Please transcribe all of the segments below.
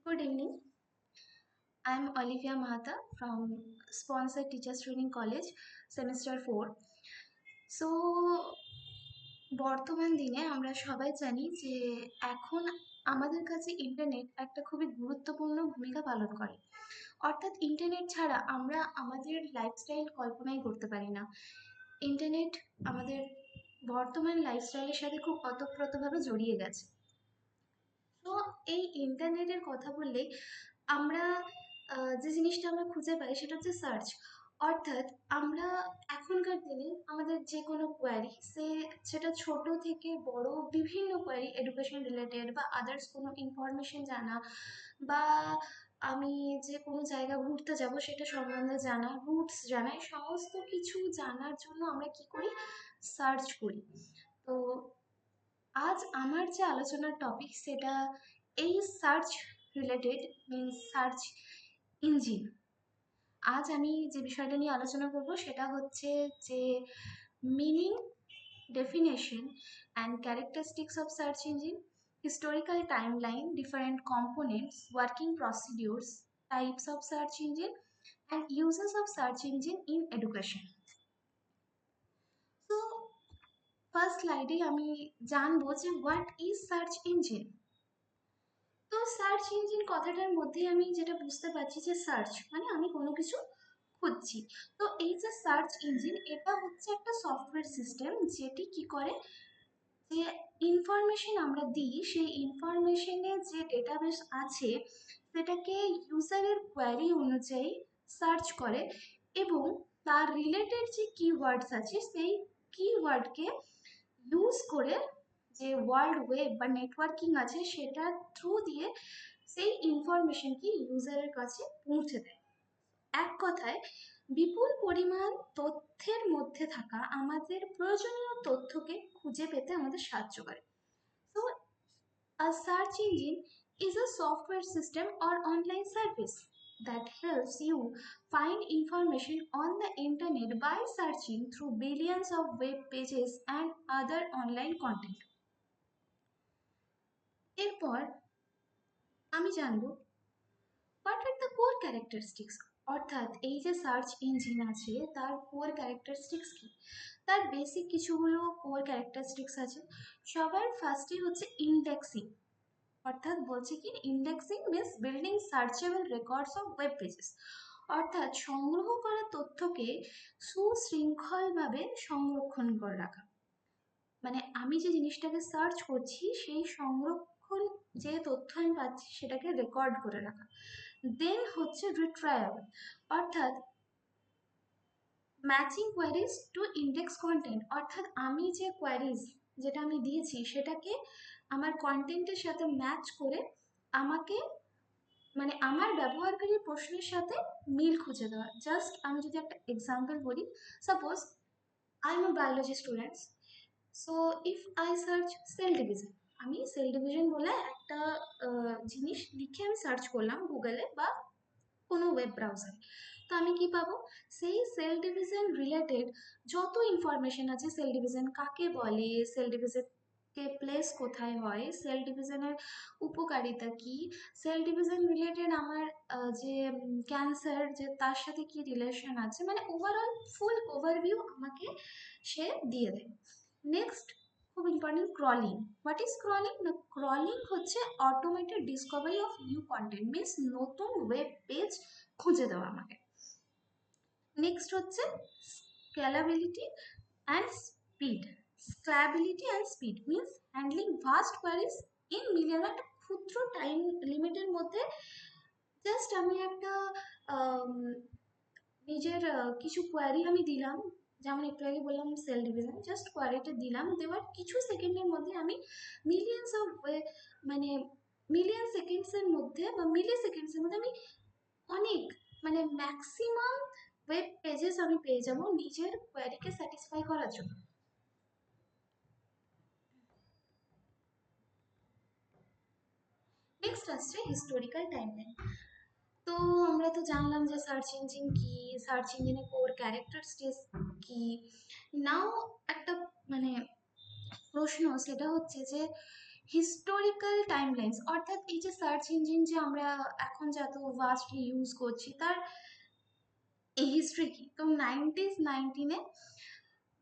Good evening. I'm Olivia Mahata from Sponsored Teachers Training College, Semester 4. So বর্তমান দিনে আমরা সবাই জানি যে এখন আমাদের কাছে ইন্টারনেট একটা খুবই গুরুত্বপূর্ণ ভূমিকা পালন করে। অর্থাৎ ইন্টারনেট ছাড়া আমরা আমাদের লাইফস্টাইল কল্পনাই করতে পারি না। ইন্টারনেট আমাদের বর্তমান লাইফস্টাইলের সাথে খুব ওতপ্রোতভাবে জড়িয়ে গেছে। তো এই ইন্টারনেটের কথা বললে আমরা যে জিনিসটা আমরা খুঁজে পাই সেটা হচ্ছে সার্চ। অর্থাৎ আমরা এখনকার দিনে আমাদের যে কোনো কোয়ারি সেটা ছোট থেকে বড় বিভিন্ন কোয়ারি এডুকেশন রিলেটেড বা আদার্স কোনো ইনফরমেশন জানা বা আমি যে কোনো জায়গা ঘুরতে যাব সেটা সম্বন্ধে জানা, রুটস জানা, এই সমস্ত কিছু জানার জন্য আমরা কি করি? সার্চ করি। তো আজ আমার যে আলোচনার টপিক সেটা এই search related, means search engine. আজ আমি যে বিষয়টা নিয়ে আলোচনা করব সেটা হচ্ছে যে meaning, definition and characteristics of search engine, historical timeline, different components, working procedures, types of search engine, and uses of search engine in education. So, first স্লাইডে আমি জানবো যে হোয়াট ইজ সার্চ ইঞ্জিন। তো সার্চ ইঞ্জিন কথাটার মধ্যে আমি যেটা বুঝতে পারছি যে সার্চ মানে আমি কোনো কিছু খুঁজছি। তো এই যে সার্চ ইঞ্জিন, এটা হচ্ছে একটা সফটওয়্যার সিস্টেম যেটি কি করে, যে ইনফরমেশন আমরা দিই সেই ইনফরমেশনে যে ডেটাবেস আছে সেটাকে ইউজারের কোয়ারি অনুযায়ী সার্চ করে এবং তার রিলেটেড যে কিওয়ার্ডস আছে সেই কিওয়ার্ডকে ইউজ করে যে ওয়ার্ল্ড ওয়েব বা নেটওয়ার্কিং আছে সেটার থ্রু দিয়ে সেই ইনফরমেশনকে ইউজারের কাছে পৌঁছে দেয়। এক কথায় বিপুল পরিমাণ তথ্যের মধ্যে থাকা আমাদের প্রয়োজনীয় তথ্যকে খুঁজে পেতে আমাদের সাহায্য করে। So a search engine is a software system or online service that helps you find information on the internet by searching through billions of web pages and other online content. এরপর আমি জানবো what are the core characteristics, অর্থাৎ এই যে search engine আছে তার core characteristics কি। তার বেসিক কিছুগুলো কোর ক্যারেক্টারিস্টিক্স আছে। সবার ফার্স্টে হচ্ছে ইন্ডেক্সিং। অর্থাৎ বলছে কি, indexing means building searchable records of web pages. অর্থাৎ সংগ্রহ করা তথ্যকে সুশৃঙ্খলভাবে সংরক্ষণ করে রাখা। মানে আমি যে জিনিসটাকে সার্চ করছি সেই সংরক্ষণ, যে তথ্য আমি পাচ্ছি সেটাকে রেকর্ড করে রাখা। দেন হচ্ছে রিট্রায়াবল, অর্থাৎ matching queries to index content. অর্থাৎ আমি যে কোয়ারিজ যেটা আমি দিয়েছি সেটাকে আমার কন্টেন্টের সাথে ম্যাচ করে আমাকে, মানে আমার ব্যবহারকারীর প্রশ্নের সাথে মিল খুঁজে দেওয়া। জাস্ট আমি যদি একটা এক্সাম্পল বলি, suppose I am a biology students, so if I search cell division, আমি সেল ডিভিশন বলে একটা জিনিস লিখে আমি সার্চ করলাম গুগলে বা কোনো ওয়েব ব্রাউজারে। তো আমি কি পাবো? সেই সেল ডিভিশন রিলেটেড যত ইনফরমেশন আছে, সেল ডিভিশন কাকে বলে, সেল ডিভিশন কে প্লেস কোথায় হয়, সেল ডিভিশনের উপকারিতা কি, সেল ডিভিশন রিলেটেড আমার যে ক্যান্সার যে তার সাথে কি রিলেশন আছে, মানে ওভারঅল ফুল ওভারভিউ আমাকে সে দিয়ে দেয়। নেক্সট, খুব important, crawling. What is crawling? না, ক্রলিং হচ্ছে automated discovery of new content, means নতুন ওয়েব পেজ খুঁজে দেওয়া আমাকে। নেক্সট হচ্ছে scalability and speed. Scalability and speed means handling vast queries in million, একটা ক্ষুদ্র টাইম লিমিটের মধ্যে। জাস্ট আমি একটা নিজের কিছু কোয়ারি আমি দিলাম, যেমন একটু আগে বললাম সেল ডিভিশন, জাস্ট কোয়ারিটা দিলাম, দেওয়ার কিছু সেকেন্ডের মধ্যে আমি মিলিয়ন্স অফ, মানে মিলিয়ন সেকেন্ডসের মধ্যে বা মিলি সেকেন্ডসের মধ্যে আমি অনেক, মানে ম্যাক্সিমাম ওয়েব পেজেস আমি পেয়ে যাব নিজের কোয়ারিকে স্যাটিসফাই করার জন্য। নেক্সট আসছে হিস্টোরিক্যাল টাইমলাইন। তো আমরা তো জানলাম যে সার্চ ইঞ্জিন কি, সার্চ ইঞ্জিনের কোর ক্যারেক্টারিস্টিক্স কি। নাও একটা মানে প্রশ্ন, সেটা হচ্ছে যে হিস্টোরিক্যাল টাইমলাইন্স, অর্থাৎ এই যে সার্চ ইঞ্জিন যে আমরা এখন যত ভাস্টলি ইউজ করছি তার এই হিস্ট্রি কি। তো 1919-এ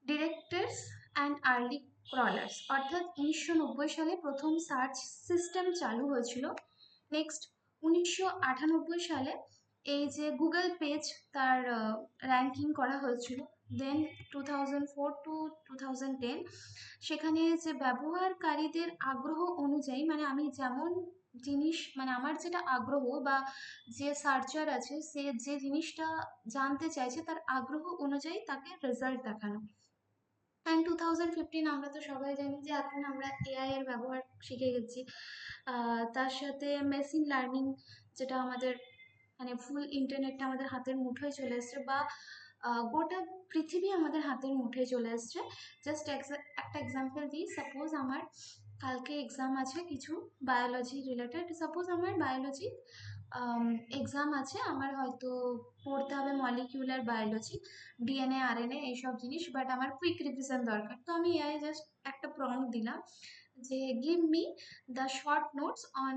ডিরেক্টরস অ্যান্ড আর্লি ক্রলার্স, অর্থাৎ 1990 সালে প্রথম সার্চ সিস্টেম চালু হয়েছিল। নেক্সট 1998 সালে এই যে গুগল পেজ তার র্যাঙ্কিং করা হয়েছিল। দেন 2004 to 2010 সেখানে যে ব্যবহারকারীদের আগ্রহ অনুযায়ী, মানে আমি যেমন জিনিস, মানে আমার যেটা আগ্রহ বা যে সার্চার আছে সে যে জিনিসটা জানতে চাইছে তার আগ্রহ অনুযায়ী তাকে রেজাল্ট দেখানো। অ্যান্ড 2015 আমরা তো সবাই জানি যে এখন আমরা এআই এর ব্যবহার শিখে গেছি। তার সাথে মেশিন লার্নিং, যেটা আমাদের মানে ফুল ইন্টারনেটটা আমাদের হাতের মুঠোয় চলে এসছে, বা গোটা পৃথিবী আমাদের হাতের মুঠোয় চলে এসছে। জাস্ট একটা এক্সাম্পল দিই, সাপোজ আমার কালকে এক্সাম আছে কিছু বায়োলজি রিলেটেড, সাপোজ আমার বায়োলজি এক্সাম আছে, আমার হয়তো পড়তে হবে মলিকিউলার বায়োলজি, ডিএনএ আরএনএ এইসব জিনিস, বাট আমার কুইক রিভিশন দরকার। তো আমি এআই জাস্ট একটা প্রম্পট দিলাম যে give me the short notes on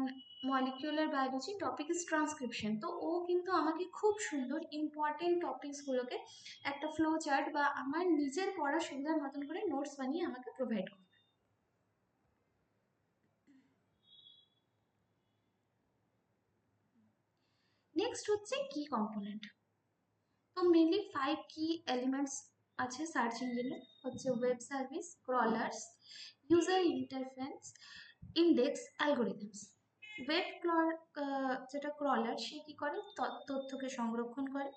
molecular biology, topic is transcription. তো ও কিন্তু আমাকে খুব সুন্দর ইম্পর্টেন্ট টপিকসগুলোকে একটা ফ্লো চার্ট বা আমার নিজের পড়ার সুবিধার মতন করে নোটস বানিয়ে আমাকে প্রোভাইড করে। নেক্সট হচ্ছে কি কম্পোনেন্ট। তো মেনলি 5 কি এলিমেন্টস আছে সার্চ ইঞ্জিনে, হচ্ছে web service, crawlers, user interface, index, algorithms. Web যেটা ক্রলার সে কি করে, তথ্যকে সংরক্ষণ করে।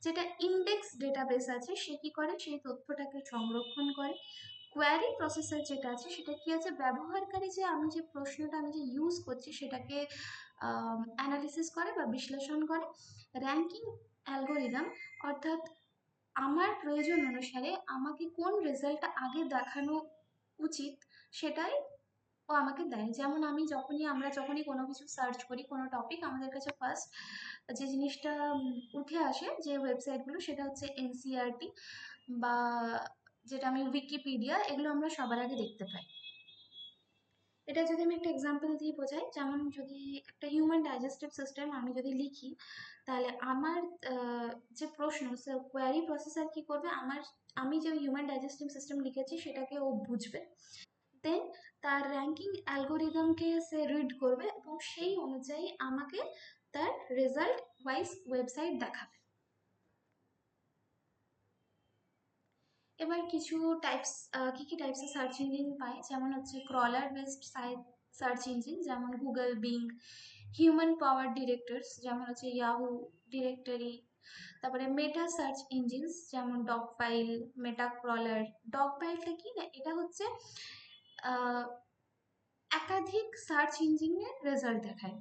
যেটা ইন্ডেক্স ডেটাবেস আছে সে কি করে, সেই তথ্যটাকে সংরক্ষণ করে। কোয়ারি প্রসেসর যেটা আছে সেটা কি আছে, ব্যবহারকারী যে আমি যে প্রশ্নটা আমি যে ইউজ করছি সেটাকে অ্যানালিসিস করে বা বিশ্লেষণ করে। র্যাঙ্কিং অ্যালগোরিদম, অর্থাৎ আমার প্রয়োজন অনুসারে আমাকে কোন রেজাল্টটা আগে দেখানো উচিত সেটাই ও আমাকে দেয়। যেমন আমরা যখনই কোনো কিছু সার্চ করি, কোনো টপিক, আমাদের কাছে ফার্স্ট যে জিনিসটা উঠে আসে যে ওয়েবসাইটগুলো, সেটা হচ্ছে এনসিইআরটি বা যেটা আমি উইকিপিডিয়া, এগুলো আমরা সবার আগে দেখতে পাই। এটা যদি আমি একটা এক্সাম্পল দিয়ে বোঝাই, যেমন যদি একটা হিউম্যান ডাইজেস্টিভ সিস্টেম আমি যদি লিখি, তাহলে আমার যে প্রশ্ন, সে কোয়ারি প্রসেসর কি করবে, আমি যে হিউম্যান ডাইজেস্টিভ সিস্টেম লিখেছি সেটাকে ও বুঝবে। দেন তার র্যাঙ্কিং অ্যালগোরিদমকে সে রিড করবে এবং সেই অনুযায়ী আমাকে তার রেজাল্ট ওয়াইজ ওয়েবসাইট দেখাবে। এবার কিছু টাইপস, কি কি টাইপসের সার্চ ইঞ্জিন পাই, যেমন হচ্ছে ক্রলার বেসড সার্চ ইঞ্জিন, যেমন গুগল, বিং। হিউম্যান পাওয়ার ডিরেক্টরস, যেমন হচ্ছে ইয়াহু ডিরেক্টরি। তারপরে মেটা সার্চ ইঞ্জিনস, যেমন ডগ ফাইল, মেটা ক্রলার। ডগ ফাইলটা কি না, এটা হচ্ছে একাধিক সার্চ ইঞ্জিনের রেজাল্ট দেখায়।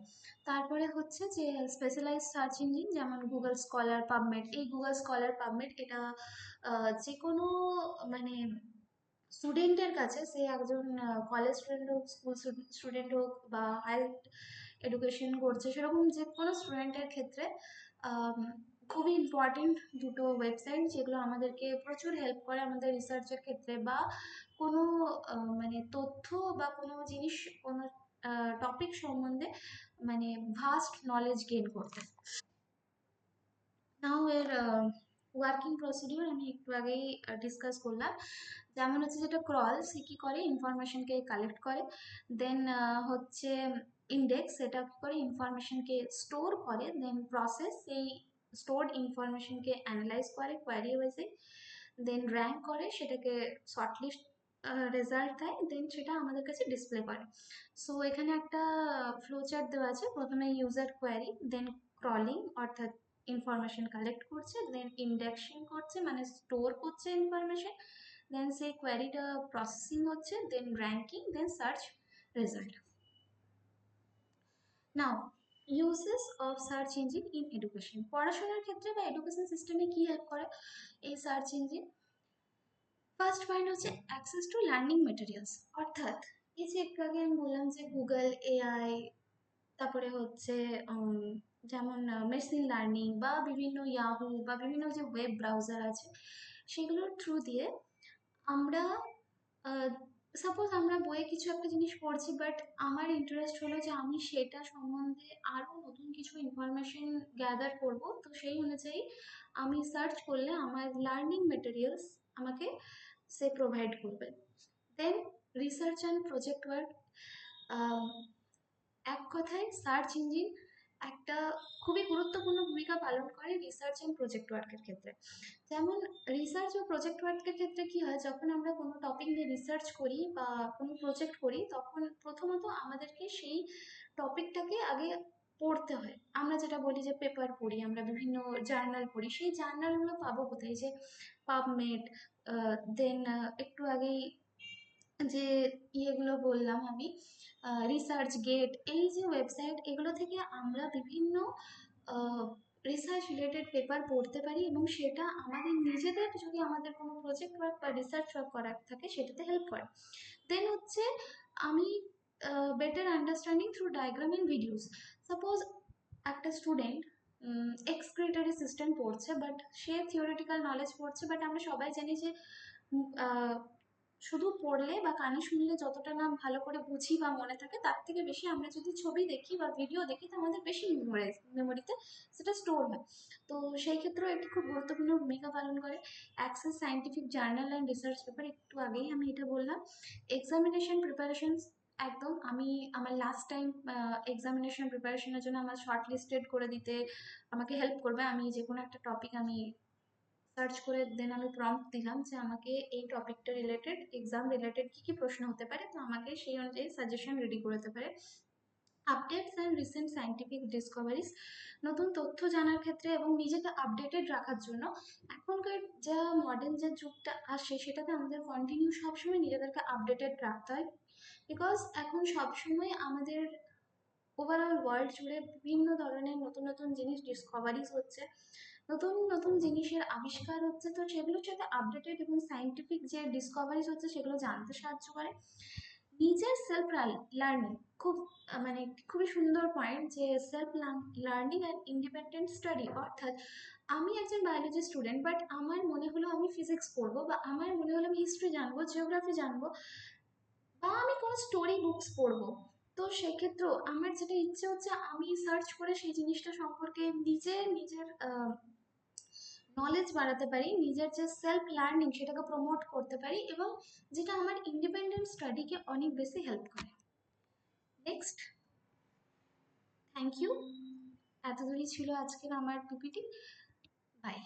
তারপরে হচ্ছে যে স্পেশালাইজ সার্চ ইঞ্জিন, যেমন গুগল স্কলার, পাবমেড। এই গুগল স্কলার, পাবমেড এটা যে কোনো মানে স্টুডেন্টের কাছে, সে একজন কলেজ স্টুডেন্ট হোক, স্কুল স্টুডেন্ট হোক, বা হায়ার এডুকেশন করছে সেরকম যে কোনো স্টুডেন্টের ক্ষেত্রে আম, খুবই ইম্পর্টেন্ট দুটো ওয়েবসাইট, যেগুলো আমাদেরকে প্রচুর হেল্প করে আমাদের রিসার্চের ক্ষেত্রে, বা কোনো মানে তথ্য বা কোনো জিনিস, কোনো টপিক সম্বন্ধে মানে ভাস্ট নলেজ গেইন করতে। নাও এর ওয়ার্কিং প্রসিডিওর আমি একটু আগেই ডিসকাস করলাম। যেমন হচ্ছে যেটা ক্রল, সে কি করে, ইনফরমেশনকে কালেক্ট করে। দেন হচ্ছে ইন্ডেক্স, সেটা কি করে, ইনফরমেশনকে স্টোর করে। দেন প্রসেস, সেই স্টোরড ইনফরমেশনকে অ্যানালাইজ করে কোয়ারি ওয়াইজে। দেন র্যাঙ্ক করে, সেটাকে শর্টলিস্ট রেজাল্ট দেয়, দেন সেটা আমাদের কাছে ডিসপ্লে করে। সো এখানে একটা ফ্লো চার্ট দেওয়া আছে, প্রথমে ইউজার কোয়ারি, দেন ক্রলিং অর্থাৎ ইনফরমেশন কালেক্ট করছে, দেন ইন্ডেক্সিং করছে মানে স্টোর করছে ইনফরমেশন, দেন সেই কোয়ারিটা প্রসেসিং হচ্ছে, then ranking, then search result. Now uses of search engine in education, পড়াশোনার ক্ষেত্রে বা এডুকেশন সিস্টেমে কি হেল্প করে এই সার্চ ইঞ্জিন। ফার্স্ট পয়েন্ট হচ্ছে অ্যাক্সেস টু লার্নিং মেটেরিয়ালস, অর্থাৎ এই যে একটু আগে আমি বললাম যে গুগল, এআই, তারপরে হচ্ছে যেমন মেশিন লার্নিং বা বিভিন্ন ইয়াহু বা বিভিন্ন যে ওয়েব ব্রাউজার আছে, সেগুলোর থ্রু দিয়ে আমরা সাপোজ আমরা বইয়ে কিছু একটা জিনিস পড়ছি, বাট আমার ইন্টারেস্ট হলো যে আমি সেটা সম্বন্ধে আরও নতুন কিছু ইনফরমেশন গ্যাদার করব, তো সেই অনুযায়ী আমি সার্চ করলে আমার লার্নিং মেটেরিয়ালস আমাকে সে প্রোভাইড করবে। দেন রিসার্চ অ্যান্ড প্রজেক্ট ওয়ার্ক, এক কথায় সার্চ ইঞ্জিন একটা খুবই গুরুত্বপূর্ণ ভূমিকা পালন করে রিসার্চ অ্যান্ড প্রজেক্ট ওয়ার্কের ক্ষেত্রে। যেমন রিসার্চ ও প্রজেক্ট ওয়ার্কের ক্ষেত্রে কি হয়, যখন আমরা কোনো টপিক নিয়ে রিসার্চ করি বা কোনো প্রজেক্ট করি, তখন প্রথমত আমাদেরকে সেই টপিকটাকে আগে পড়তে হয়। আমরা যেটা বলি যে পেপার পড়ি, আমরা বিভিন্ন জার্নাল পড়ি, সেই জার্নালগুলো পাবো কোথায়? যে পাবমেড, দেন একটু আগেই যে ইয়েগুলো বললাম আমি, রিসার্চ গেট, এই যে ওয়েবসাইট, এগুলো থেকে আমরা বিভিন্ন রিসার্চ রিলেটেড পেপার পড়তে পারি, এবং সেটা আমাদের নিজেদের যদি আমাদের কোনো প্রজেক্ট ওয়ার্ক বা রিসার্চ ওয়ার্ক করার থাকে সেটাতে হেল্প করে। দেন হচ্ছে আমি better understanding through diagram and videos. Suppose একটা স্টুডেন্ট এক্সক্রিটারি সিস্টেম পড়ছে, বাট সে থিওরিটিক্যাল নলেজ পড়ছে, বাট আমরা সবাই জানি যে শুধু পড়লে বা কানে শুনলে যতটা না ভালো করে বুঝি বা মনে থাকে, তার থেকে বেশি আমরা যদি ছবি দেখি বা ভিডিও দেখি, তো আমাদের বেশি মেমোরিতে সেটা স্টোর হয়। তো সেই ক্ষেত্রেও এটি খুব গুরুত্বপূর্ণ ভূমিকা পালন করে। Access scientific journal and research paper, একটু আগেই আমি এটা বললাম। এক্সামিনেশন প্রিপারেশন, একদম আমি আমার লাস্ট টাইম এক্সামিনেশন প্রিপারেশনের জন্য আমার শর্ট লিস্টেড করে দিতে আমাকে হেল্প করবে। আমি যে কোনো একটা টপিক আমি সার্চ করে দেন আমি প্রম্পট দিলাম যে আমাকে এই টপিকটা রিলেটেড, এক্সাম রিলেটেড কী কী প্রশ্ন হতে পারে, তো আমাকে সেই অনুযায়ী সাজেশন রেডি করে দিতে পারে। Updates and recent scientific discoveries, নতুন তথ্য জানার ক্ষেত্রে এবং নিজেকে আপডেটেড রাখার জন্য এখনকার যা মডার্ন যে যুগটা আসে, সেটাতে আমাদের কন্টিনিউ সবসময় নিজেদেরকে আপডেটেড রাখতে হয়। বিকজ এখন সবসময় আমাদের ওভারঅল ওয়ার্ল্ড জুড়ে বিভিন্ন ধরনের নতুন নতুন জিনিস ডিসকভারিজ হচ্ছে, নতুন নতুন জিনিসের আবিষ্কার হচ্ছে, তো সেগুলোর সাথে আপডেটেড এবং সায়েন্টিফিক যে ডিসকভারিজ হচ্ছে সেগুলো জানতে সাহায্য করে। নিজের সেলফ লার্নিং, খুব মানে খুবই সুন্দর পয়েন্ট, যে self learning and independent study. অর্থাৎ আমি একজন বায়োলজি স্টুডেন্ট, বাট আমার মনে হলো আমি ফিজিক্স পড়বো, বা আমার মনে হলো আমি হিস্ট্রি জানবো, জিওগ্রাফি জানবো, বা আমি কোনো স্টোরি বুকস পড়বো, তো সেক্ষেত্রেও আমার যেটা ইচ্ছে হচ্ছে আমি সার্চ করে সেই জিনিসটা সম্পর্কে নিজে নিজের নলেজ বাড়াতে পারি, নিজের যে সেলফ লার্নিং সেটাকে প্রমোট করতে পারি, এবং যেটা আমার ইন্ডিপেন্ডেন্ট স্টাডিকে অনেক বেশি হেল্প করে। Next, thank you. এত দূরই ছিল আজকের আমার পিপিটি। বাই।